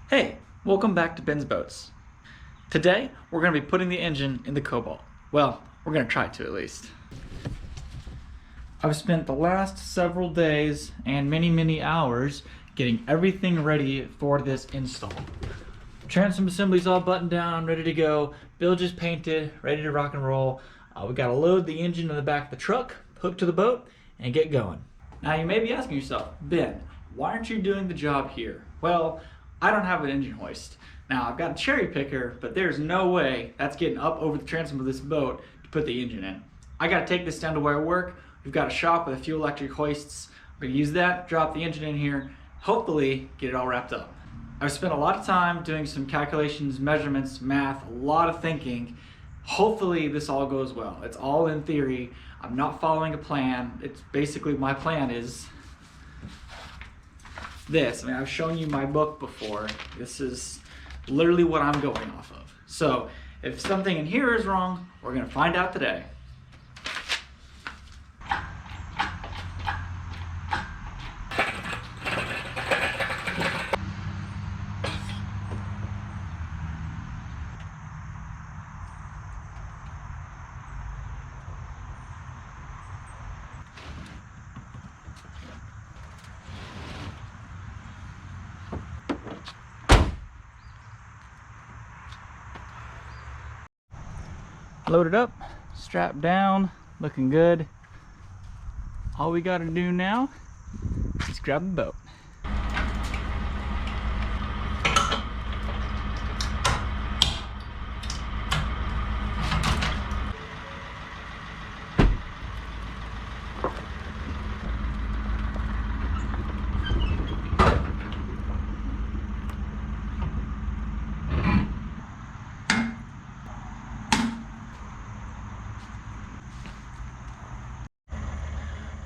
Hey, welcome back to Ben's Boats. Today, we're going to be putting the engine in the Cobalt. Well, we're going to try to at least. I've spent the last several days and many hours getting everything ready for this install. Transom assembly's all buttoned down, ready to go. Bilge is painted, ready to rock and roll. We got to load the engine in the back of the truck, hook to the boat, and get going. Now you may be asking yourself, Ben, why aren't you doing the job here? Well, I don't have an engine hoist. Now I've got a cherry picker, but there's no way that's getting up over the transom of this boat to put the engine in. I gotta take this down to where I work. We've got a shop with a few electric hoists. I'm gonna use that, drop the engine in here, hopefully get it all wrapped up. I've spent a lot of time doing some calculations, measurements, math, a lot of thinking. Hopefully this all goes well. It's all in theory. I'm not following a plan. It's basically my plan is this. I mean, I've shown you my book before. This is literally what I'm going off of. So if something in here is wrong, we're gonna find out today. Loaded up, strapped down, looking good. All we gotta do now is grab the boat.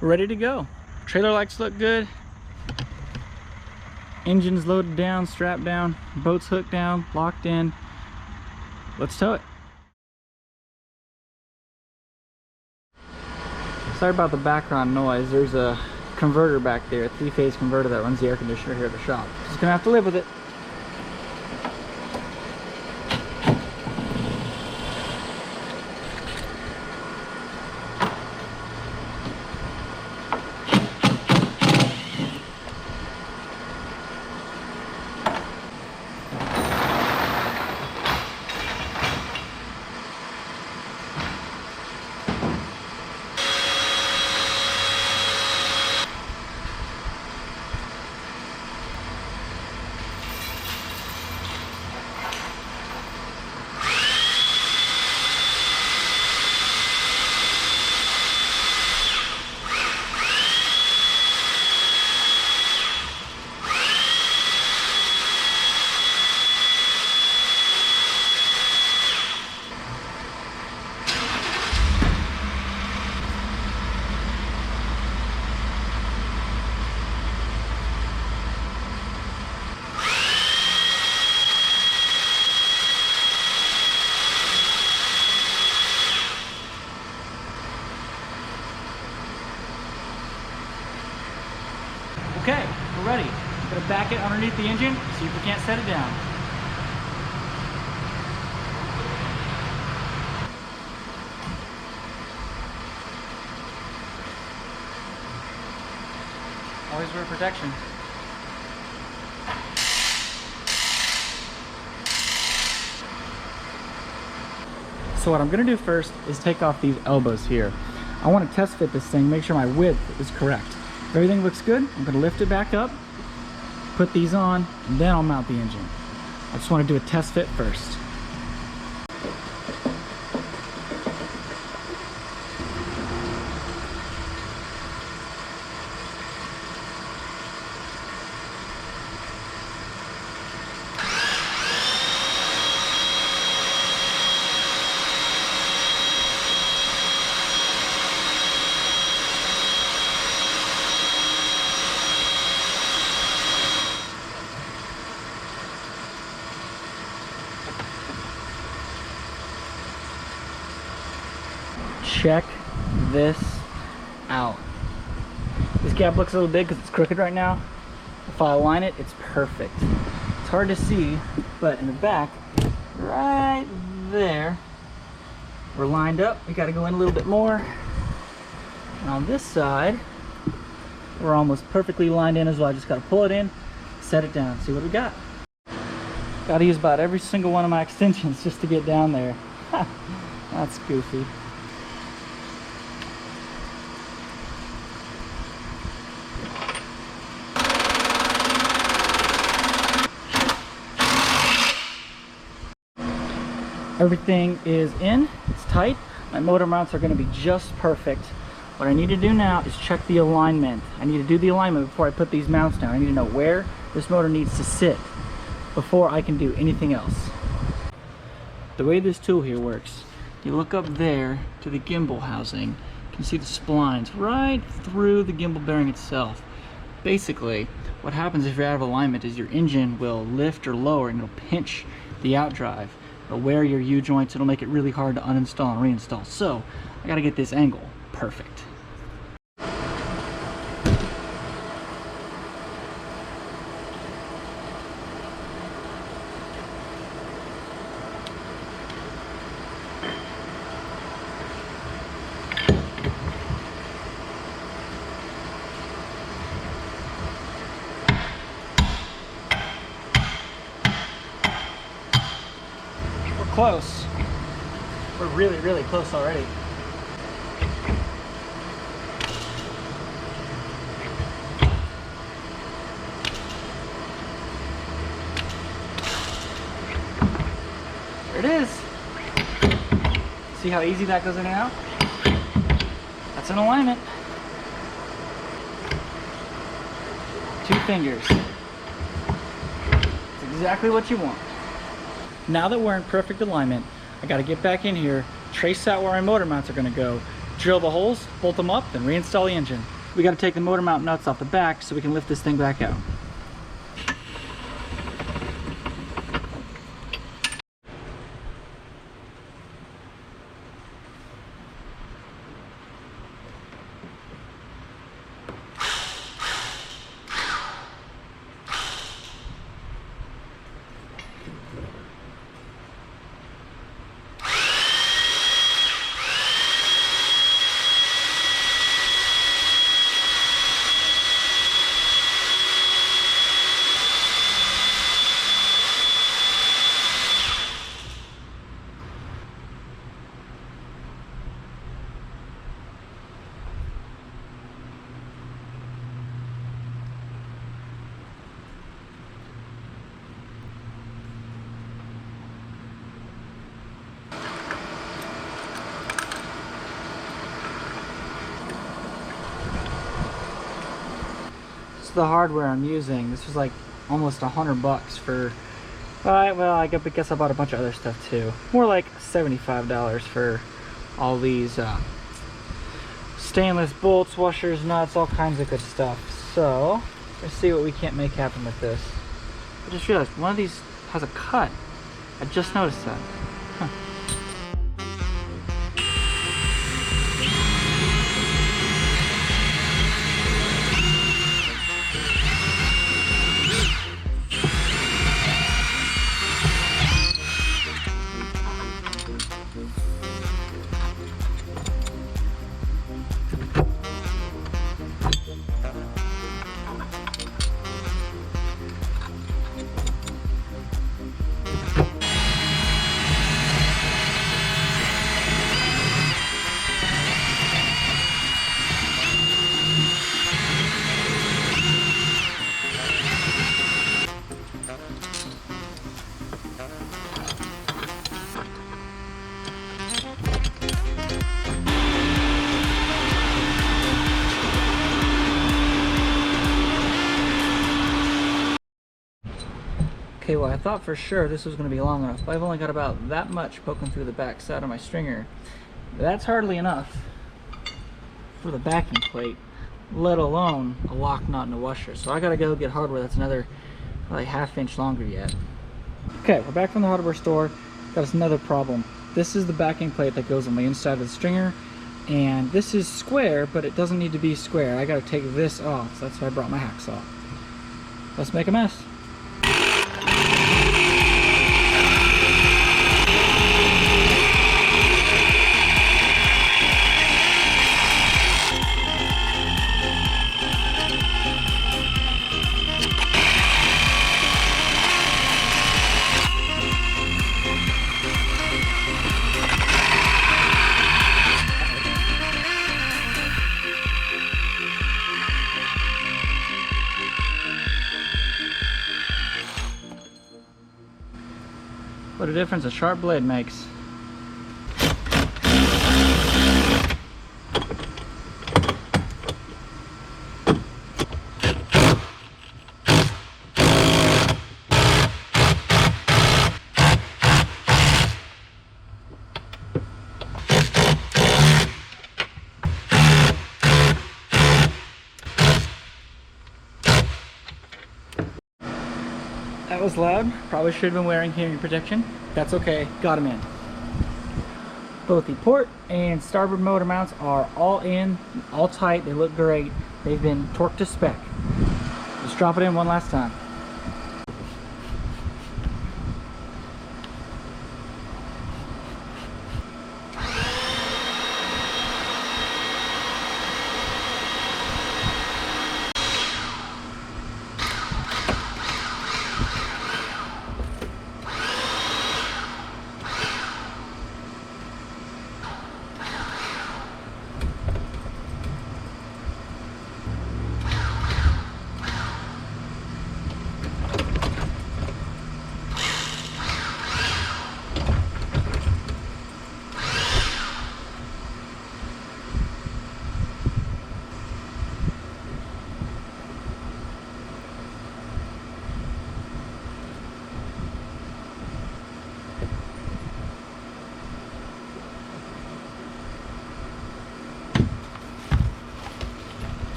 Ready to go. Trailer lights look good. Engine's loaded down, strapped down, boat's hooked down, locked in. Let's tow it. Sorry about the background noise. There's a converter back there, a 3-phase converter that runs the air conditioner here at the shop. Just gonna have to live with it. Okay, we're ready. I'm gonna back it underneath the engine, see if we can't set it down. Always wear protection. So what I'm gonna do first is take off these elbows here. I wanna test fit this thing, make sure my width is correct. If everything looks good, I'm gonna lift it back up, put these on, and then I'll mount the engine. I just wanna do a test fit first. Check this out. This gap looks a little big because it's crooked right now. If I align it, it's perfect. It's hard to see, but in the back, right there, we're lined up. We got to go in a little bit more. And on this side, we're almost perfectly lined in as well. I just got to pull it in, set it down, see what we got. Got to use about every single one of my extensions just to get down there. That's goofy. Everything is in, it's tight. My motor mounts are going to be just perfect. What I need to do now is check the alignment. I need to do the alignment before I put these mounts down. I need to know where this motor needs to sit before I can do anything else. The way this tool here works, you look up there to the gimbal housing, you can see the splines right through the gimbal bearing itself. Basically, what happens if you're out of alignment is your engine will lift or lower and it'll pinch the outdrive. It'll wear your U-joints, it'll make it really hard to uninstall and reinstall. So, I gotta get this angle perfect. Close. We're really, really close already. There it is. See how easy that goes in and out? That's in alignment. 2 fingers. It's exactly what you want. Now that we're in perfect alignment, I got to get back in here, trace out where my motor mounts are going to go, drill the holes, bolt them up, then reinstall the engine. We got to take the motor mount nuts off the back so we can lift this thing back out. The hardware I'm using, this was like almost $100 for, well, I guess I bought a bunch of other stuff too. More like $75 for all these stainless bolts, washers, nuts, all kinds of good stuff. So let's see what we can't make happen with this. I just realized one of these has a cut. I just noticed that. Huh. Okay, well I thought for sure this was going to be long enough, but I've only got about that much poking through the back side of my stringer. That's hardly enough for the backing plate, let alone a lock nut and a washer. So I gotta go get hardware that's another probably ½ inch longer yet. Okay, we're back from the hardware store. Got us another problem. This is the backing plate that goes on the inside of the stringer, and this is square, but it doesn't need to be square. I gotta take this off, so that's why I brought my hacksaw. Let's make a mess. What a difference a sharp blade makes. That was loud. Probably should have been wearing hearing protection. That's okay. Got them in. Both the port and starboard motor mounts are all in, all tight. They look great. They've been torqued to spec. Just drop it in one last time.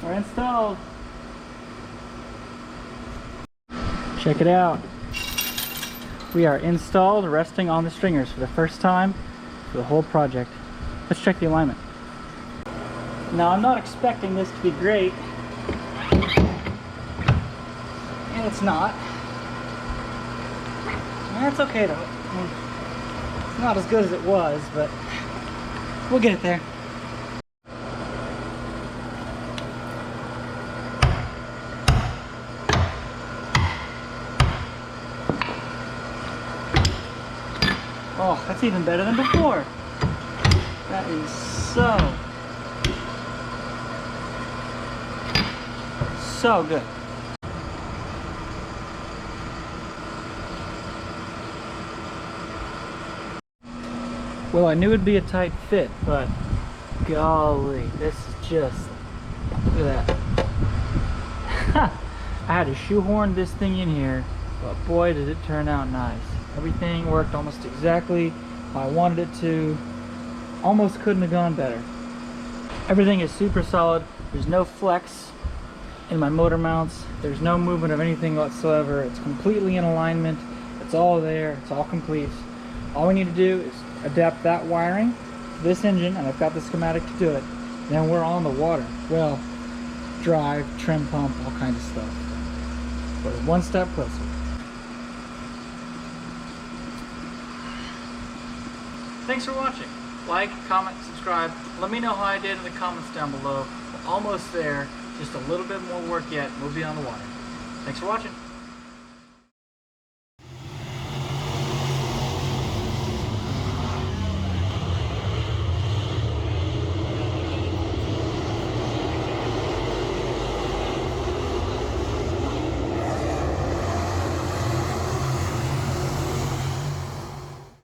We're installed. Check it out. We are installed, resting on the stringers for the first time for the whole project. Let's check the alignment. Now, I'm not expecting this to be great, and it's not. That's okay though. I mean, it's not as good as it was, but we'll get it there. Oh, that's even better than before. That is so good. Well, I knew it'd be a tight fit, but golly, this is just, look at that. I had to shoehorn this thing in here, but boy did it turn out nice. Everything worked almost exactly how I wanted it to. Almost couldn't have gone better. Everything is super solid. There's no flex in my motor mounts. There's no movement of anything whatsoever. It's completely in alignment. It's all there. It's all complete. All we need to do is adapt that wiring to this engine, and I've got the schematic to do it. Then we're on the water. Well, drive, trim pump, all kinds of stuff. We're one step closer. Thanks for watching. Like, comment, subscribe. Let me know how I did in the comments down below. We're almost there. Just a little bit more work yet. We'll be on the water. Thanks for watching.